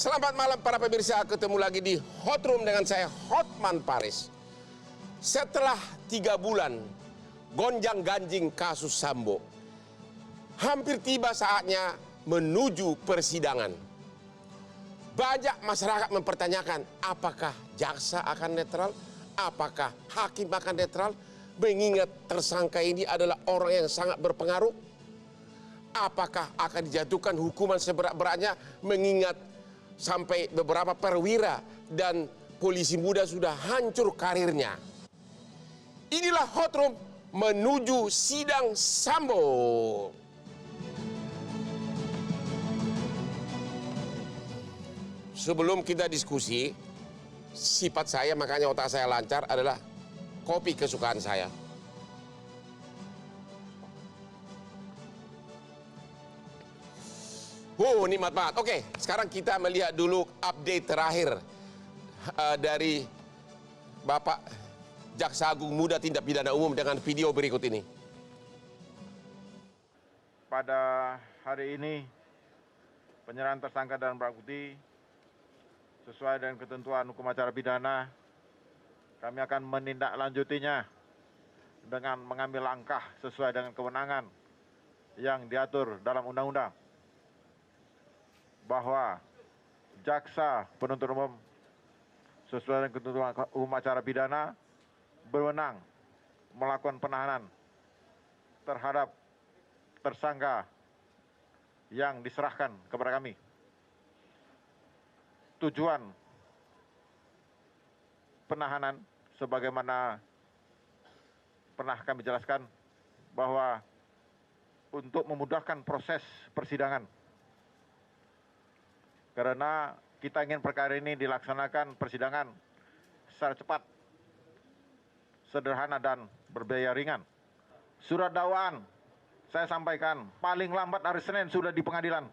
Selamat malam para pemirsa, ketemu lagi di Hot Room dengan saya Hotman Paris. Setelah 3 bulan gonjang-ganjing kasus Sambo, hampir tiba saatnya menuju persidangan. Banyak masyarakat mempertanyakan apakah jaksa akan netral, apakah hakim akan netral, mengingat tersangka ini adalah orang yang sangat berpengaruh. Apakah akan dijatuhkan hukuman seberat-beratnya mengingat sampai beberapa perwira dan polisi muda sudah hancur karirnya. Inilah Hot Room menuju sidang Sambo. Sebelum kita diskusi, sifat saya makanya otak saya lancar adalah kopi kesukaan saya. Nikmat banget. Oke, sekarang kita melihat dulu update terakhir dari Bapak Jaksa Agung Muda Tindak Pidana Umum dengan video berikut ini. Pada hari ini, penyerahan tersangka dan barang bukti sesuai dengan ketentuan hukum acara pidana, kami akan menindaklanjutinya dengan mengambil langkah sesuai dengan kewenangan yang diatur dalam undang-undang. Bahwa jaksa penuntut umum sesuai dengan ketentuan hukum acara pidana berwenang melakukan penahanan terhadap tersangka yang diserahkan kepada kami. Tujuan penahanan sebagaimana pernah kami jelaskan bahwa untuk memudahkan proses persidangan. Karena kita ingin perkara ini dilaksanakan persidangan secara cepat, sederhana dan berbiaya ringan. Surat dakwaan saya sampaikan paling lambat hari Senin sudah di pengadilan.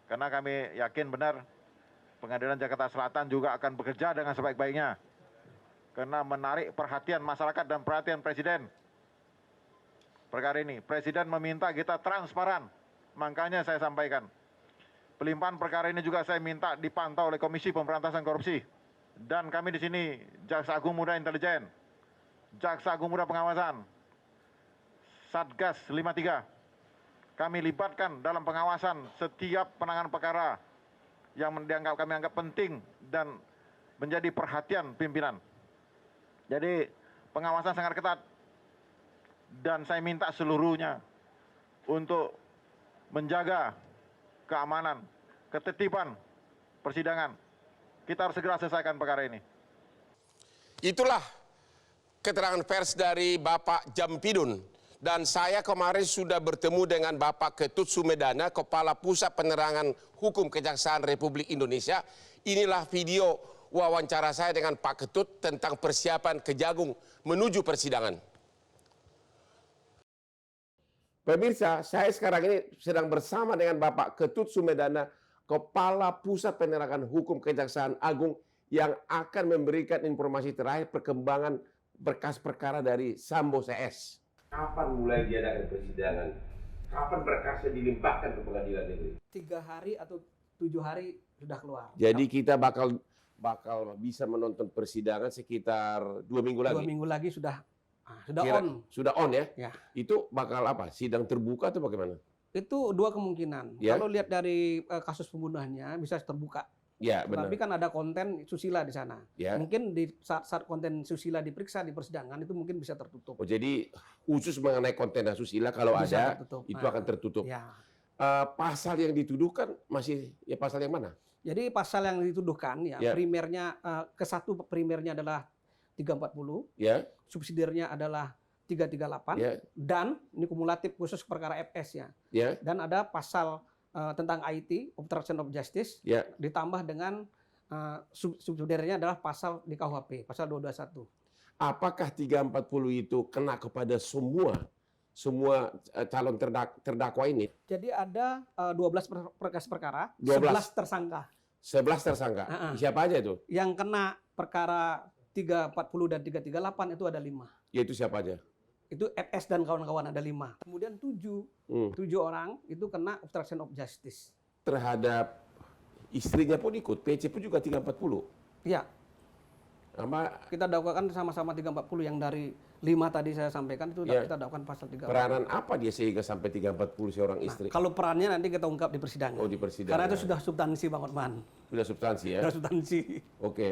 Karena kami yakin benar Pengadilan Jakarta Selatan juga akan bekerja dengan sebaik-baiknya. Karena menarik perhatian masyarakat dan perhatian Presiden. Perkara ini, Presiden meminta kita transparan. Makanya saya sampaikan. Pelimpahan perkara ini juga saya minta dipantau oleh Komisi Pemberantasan Korupsi. Dan kami di sini Jaksa Agung Muda Intelijen, Jaksa Agung Muda Pengawasan, Satgas 53. Kami libatkan dalam pengawasan setiap penanganan perkara yang kami anggap penting dan menjadi perhatian pimpinan. Jadi pengawasan sangat ketat. Dan saya minta seluruhnya untuk menjaga keamanan, ketertiban persidangan. Kita harus segera selesaikan perkara ini. Itulah keterangan pers dari Bapak Jampidun. Dan saya kemarin sudah bertemu dengan Bapak Ketut Sumedana, Kepala Pusat Penerangan Hukum Kejaksaan Republik Indonesia. Inilah video wawancara saya dengan Pak Ketut tentang persiapan Kejagung menuju persidangan. Pemirsa, saya sekarang ini sedang bersama dengan Bapak Ketut Sumedana, Kepala Pusat Penerangan Hukum Kejaksaan Agung yang akan memberikan informasi terakhir perkembangan berkas perkara dari Sambo CS. Kapan mulai diadakan persidangan? Kapan berkasnya dilimpahkan ke pengadilan negeri? 3 hari atau 7 hari sudah keluar. Jadi kita bakal bisa menonton persidangan sekitar 2 minggu lagi. 2 minggu lagi sudah on. Sudah on ya? Ya. Itu bakal apa? Sidang terbuka atau bagaimana? Itu 2 kemungkinan. Ya. Kalau lihat dari kasus pembunuhannya bisa terbuka. Ya, benar. Tapi kan ada konten susila di sana. Ya. Mungkin di saat konten susila diperiksa di persidangan itu mungkin bisa tertutup. Oh, jadi khusus mengenai konten asusila kalau Bisa ada tertutup. itu akan tertutup. Ya. Pasal yang dituduhkan masih pasal yang mana? Jadi pasal yang dituduhkan Ya. primernya primernya adalah 340, Ya. subsidiarnya adalah 338 Ya. dan ini kumulatif khusus perkara FS-nya. Ya. Dan ada pasal tentang IT, obstruction of justice, Ya. ditambah dengan subsidiarnya adalah pasal di KUHP, pasal 221. Apakah 340 itu kena kepada semua calon terdakwa ini? Jadi ada 12 berkas perkara, 12. 11 tersangka. 11 tersangka. Siapa aja itu? Yang kena perkara 340 dan 338 itu ada 5. Yaitu siapa aja? Itu FS dan kawan-kawan ada 5. Kemudian 7 orang itu kena obstruction of justice. Terhadap istrinya pun ikut, PC pun juga 340. Iya, Sama kita dakwakan sama-sama 340 yang dari 5 tadi saya sampaikan itu Ya. kita dakwakan pasal 340. peranan apa dia sehingga sampai 340 seorang istri? Kalau perannya nanti kita ungkap di persidangan. Oh, di persidangan. Karena itu sudah substansi Bang Otman. Sudah substansi ya? Sudah substansi. Oke.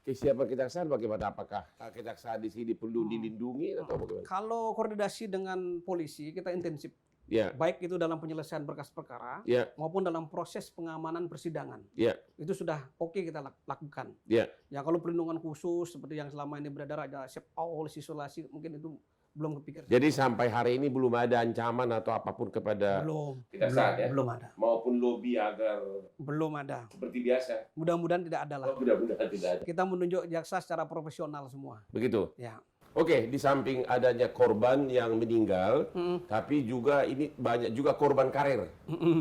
Kesiapan kejaksaan bagaimana? Apakah kejaksaan di sini perlu dilindungi atau bagaimana? Kalau koordinasi dengan polisi kita intensif. Ya, Baik itu dalam penyelesaian berkas perkara ya, maupun dalam proses pengamanan persidangan. ya, Itu sudah oke kita lakukan. ya. Ya kalau perlindungan khusus seperti yang selama ini beredar ada safe house, isolasi mungkin itu belum kepikir. Jadi sampai hari ini belum ada ancaman atau apapun kepada Belum. Kejaksaan, ya? Belum ada. maupun lobby agar Belum ada. seperti biasa. Mudah-mudahan tidak ada lah. Oh, mudah-mudahan tidak ada. Kita menunjuk jaksa secara profesional semua. Begitu. Ya. Oke, di samping adanya korban yang meninggal, tapi juga ini banyak juga korban karir.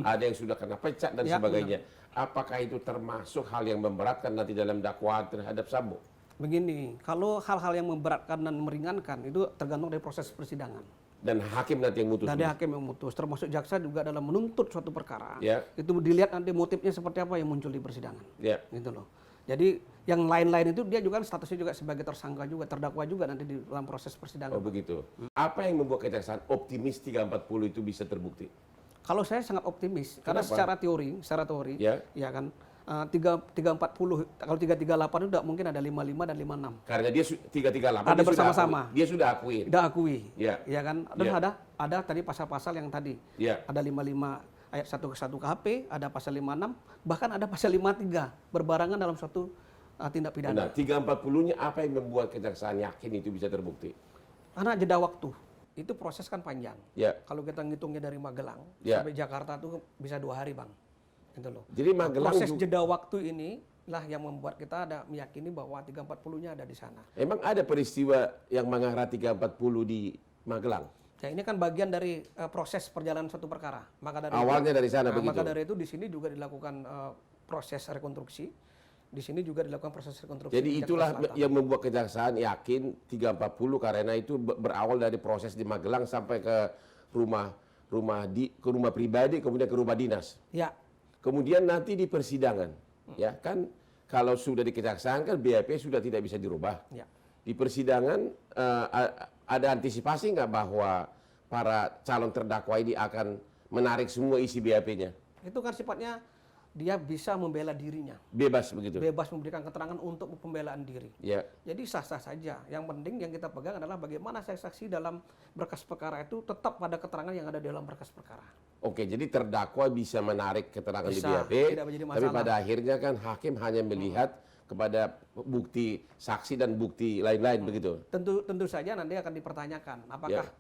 Ada yang sudah kena pecat dan Ya, sebagainya. Apakah itu termasuk hal yang memberatkan nanti dalam dakwaan terhadap Sambo? Begini, kalau hal-hal yang memberatkan dan meringankan itu tergantung dari proses persidangan. Dan hakim nanti yang mutus. Dari hakim yang memutus, termasuk jaksa juga dalam menuntut suatu perkara. Ya, Itu dilihat nanti motifnya seperti apa yang muncul di persidangan. ya. Gitu loh. Jadi yang lain-lain itu dia juga statusnya juga sebagai tersangka juga, terdakwa juga nanti di dalam proses persidangan. Oh begitu. Apa yang membuat kejaksaan optimis 340 itu bisa terbukti? Kalau saya sangat optimis karena Kenapa? secara teori, Ya. ya kan 340 kalau 338 itu tidak mungkin ada 55 dan 56. Karena dia 338 Ada dia sudah bersama-sama. akui. Dia sudah akui. Tidak akui. Ya. Ya kan? Dan Ya. ada tadi pasal-pasal yang tadi. Ya. Ada 55 ayat 1 ke 1 KHP, ada pasal 56, bahkan ada pasal 53 berbarengan dalam suatu tindak pidana. Nah, 340-nya apa yang membuat kejaksaan yakin itu bisa terbukti? Karena jeda waktu. Itu proses kan panjang. Ya. Kalau kita ngitungnya dari Magelang Ya. sampai Jakarta tuh bisa 2 hari, Bang. Gitu loh. Jadi Magelang Proses juga, jeda waktu ini lah yang membuat kita ada meyakini bahwa 340-nya ada di sana. emang ada peristiwa yang mengarah 340 di Magelang? Ya ini kan bagian dari proses perjalanan suatu perkara. Maka dari Awalnya dari sana begitu? Maka dari itu di sini juga dilakukan proses rekonstruksi. Di sini juga dilakukan proses rekonstruksi. Jadi di Jakarta itulah Selatan. yang membuat kejaksaan yakin 340 karena itu berawal dari proses di Magelang sampai ke rumah pribadi kemudian ke rumah dinas. Ya, Kemudian nanti di persidangan, ya kan kalau sudah di kejaksaan kan BAP sudah tidak bisa dirubah. ya. Di persidangan ada antisipasi nggak bahwa para calon terdakwa ini akan menarik semua isi BAP-nya? Itu kan sifatnya dia bisa membela dirinya. Bebas begitu? Bebas memberikan keterangan untuk pembelaan diri. Ya, Jadi sah-sah saja. Yang penting yang kita pegang adalah bagaimana saksi dalam berkas perkara itu tetap pada keterangan yang ada di dalam berkas perkara. oke. Jadi terdakwa bisa menarik keterangan di Bisa, BAP, tidak menjadi tapi masalah. pada akhirnya kan hakim hanya melihat kepada bukti saksi dan bukti lain-lain begitu. Tentu saja nanti akan dipertanyakan apakah Ya.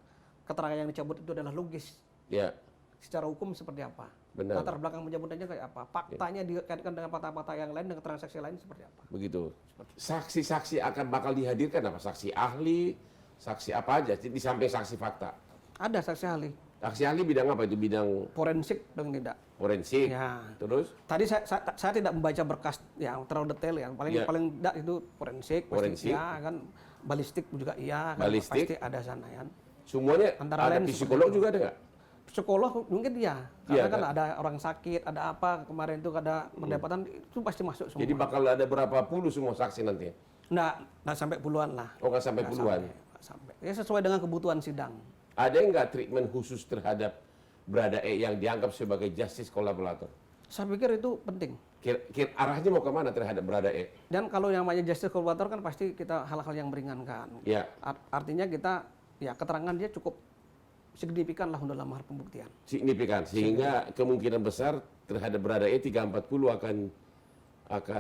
keterangan yang dicabut itu adalah logis. Ya, Secara hukum seperti apa? benar. Latar belakang pencabutannya kayak apa? Faktanya dikaitkan dengan fakta-fakta yang lain dengan keterangan saksi lain seperti apa? Begitu. Saksi-saksi akan bakal dihadirkan apa? Saksi ahli, saksi apa aja di samping saksi fakta. Ada saksi ahli Saksi ahli bidang apa itu? Bidang forensik dan tidak. forensik. Ya. Terus Tadi saya tidak membaca berkas yang terlalu detail ya. Paling Ya. paling tidak itu forensik, Forensik. pasti ya kan. Balistik juga iya, kan Balistik. pasti ada sana ya. semuanya Antara ada lain psikolog seperti itu. juga ada nggak? Psikolog mungkin iya, karena Iya, kan kan? ada orang sakit, ada apa kemarin itu ada pendapatan itu pasti masuk semua. Jadi bakal ada berapa puluh semua saksi nanti? Nggak sampai puluhan lah. Oh nggak sampai Nggak puluhan. nggak sampai. Ya sesuai dengan kebutuhan sidang. Ada nggak treatment khusus terhadap Brada E yang dianggap sebagai justice kolaborator? Saya pikir itu penting. Arahnya mau kemana terhadap Brada E? Dan kalau yang namanya justice collaborator kan pasti kita hal-hal yang meringankan. Ya, Artinya kita ya keterangan dia cukup signifikan lah dalam hal pembuktian. signifikan. Sehingga kemungkinan besar terhadap Brada E 340 akan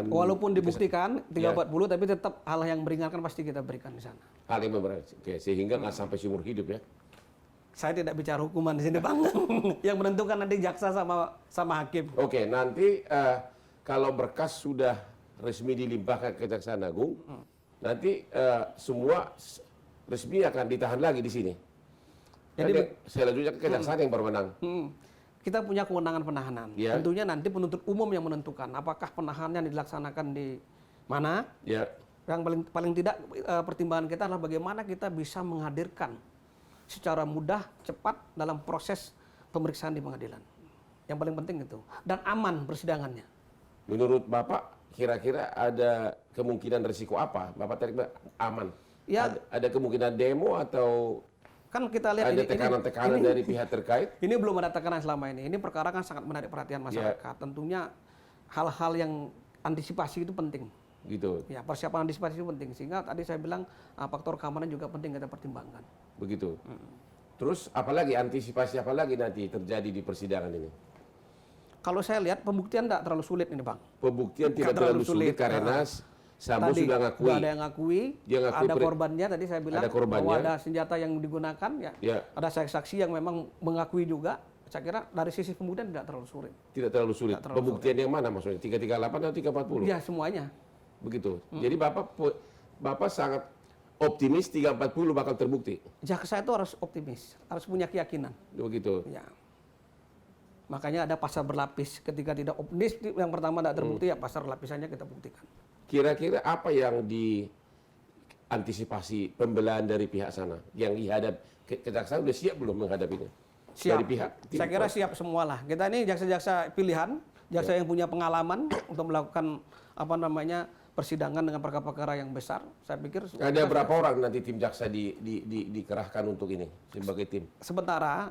Walaupun dibuktikan Ya. 340 tapi tetap hal yang meringankan pasti kita berikan di sana. hal yang memberat. Oke, sehingga nggak sampai seumur hidup ya. Saya tidak bicara hukuman di sini, Bang. Yang menentukan nanti jaksa sama hakim. Oke, nanti kalau berkas sudah resmi dilimpahkan ke Kejaksaan Agung, nanti semua resmi akan ditahan lagi di sini. Jadi Jadi selanjutnya ke Kejaksaan yang berwenang. Kita punya kewenangan penahanan. Ya. Tentunya nanti penuntut umum yang menentukan apakah penahanannya dilaksanakan di mana. Ya, Yang paling tidak pertimbangan kita adalah bagaimana kita bisa menghadirkan secara mudah, cepat dalam proses pemeriksaan di pengadilan. Yang paling penting itu. Dan aman persidangannya. Menurut Bapak, kira-kira ada kemungkinan risiko apa? Bapak tadi bilang aman. Ya. Ada kemungkinan demo atau Kan kita lihat ada tekanan-tekanan dari pihak terkait? ini belum ada tekanan selama ini. Ini perkara kan sangat menarik perhatian masyarakat. Tentunya hal-hal yang antisipasi itu penting. Gitu. Ya, persiapan antisipasi itu penting. Sehingga tadi saya bilang faktor keamanan juga penting kita pertimbangkan. Begitu. Terus apalagi antisipasi apa lagi nanti terjadi di persidangan ini? Kalau saya lihat pembuktian tidak terlalu sulit ini, Bang. Pembuktian tidak terlalu sulit karena Sambo Tadi sudah ngakui. ada yang ngakui, Dia ngakui ada korbannya. Tadi saya bilang ada korbannya. bahwa ada senjata yang digunakan, ya. Ya. Ada saksi yang memang mengakui juga. Saya kira dari sisi pembuktian tidak terlalu sulit. Tidak terlalu sulit. Tidak terlalu Pembuktian yang mana maksudnya? 338 atau 340? Ya, semuanya. Begitu. Jadi Bapak sangat optimis 340 bakal terbukti. Jaksa itu harus optimis, harus punya keyakinan. Begitu. Ya. Makanya ada pasal berlapis. Ketika tidak optimis, yang pertama tidak terbukti, ya pasal lapisannya kita buktikan. Kira-kira apa yang diantisipasi pembelaan dari pihak sana? Yang dihadap, kejaksaan sudah siap belum menghadapinya? Siap. Dari pihak tim Saya kira siap semualah. Kita ini jaksa-jaksa pilihan, jaksa yang punya pengalaman untuk melakukan persidangan dengan perkara-perkara yang besar. Saya pikir Ada berapa orang nanti tim jaksa dikerahkan untuk ini sebagai tim? sementara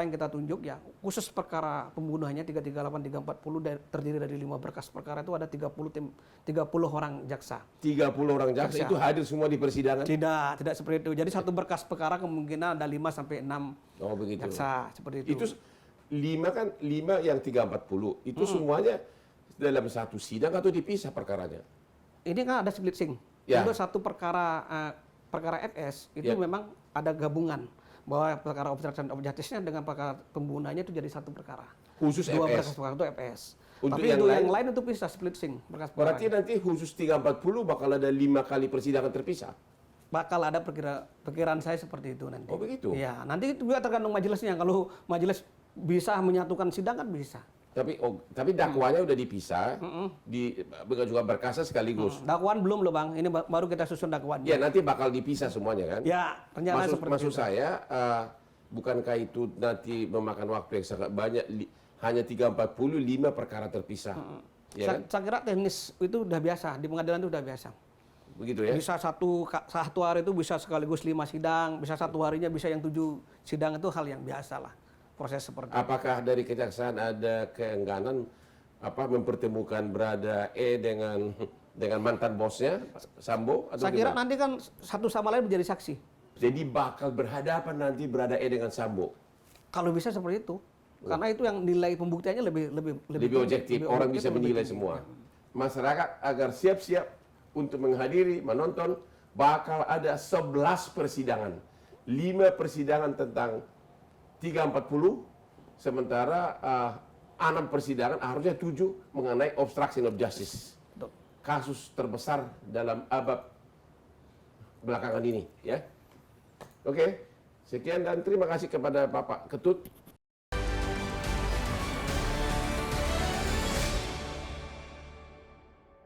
yang kita tunjuk ya khusus perkara pembunuhannya 338 340 terdiri dari 5 berkas perkara itu ada 30 orang jaksa. 30 orang jaksa itu hadir semua di persidangan? Tidak seperti itu. Jadi satu berkas perkara kemungkinan ada 5 sampai 6 Oh begitu. jaksa seperti itu. Itu 5 yang 340 itu semuanya dalam satu sidang atau dipisah perkaranya? Ini kan ada splitsing. Ya. Untuk satu perkara FS itu memang ada gabungan bahwa perkara obstruction of justice-nya dengan perkara pembunuhannya itu jadi satu perkara. Khusus Dua FS. berkas perkara itu FS. Untuk Tapi yang untuk lain? yang lain itu bisa splitsing berkas perkara. Berarti nanti khusus 340 bakal ada 5 kali persidangan terpisah? Bakal ada perkiraan saya seperti itu nanti. Oh begitu? Ya, nanti itu juga tergantung majelisnya. Kalau majelis bisa menyatukan sidang kan bisa. Tapi dakwanya udah dipisah, juga berkasnya sekaligus. Dakwaan belum loh Bang, ini baru kita susun dakwaannya. Ya nanti bakal dipisah semuanya kan? Ya, rencana seperti Maksud itu. saya, bukankah itu nanti memakan waktu yang sangat banyak, hanya 345 perkara terpisah. Ya kan? Saya kira teknis itu udah biasa, di pengadilan itu udah biasa. Begitu ya? Bisa satu hari itu bisa sekaligus 5 sidang, bisa satu harinya bisa yang 7 sidang, itu hal yang biasa lah. Proses seperti itu. Apakah dari kejaksaan ada keengganan mempertemukan Brada E dengan mantan bosnya Sambo? Atau Saya kira gimana? nanti kan satu sama lain menjadi saksi. Jadi bakal berhadapan nanti Brada E dengan Sambo? Kalau bisa seperti itu. Karena itu yang nilai pembuktiannya Lebih objektif, orang bisa menilai semua. Masyarakat agar siap-siap untuk menghadiri, menonton, bakal ada 11 persidangan. 5 persidangan tentang 340, sementara 6 persidangan, harusnya 7 mengenai obstruction of justice. Kasus terbesar dalam abad belakangan ini. Ya. Oke, sekian dan terima kasih kepada Bapak Ketut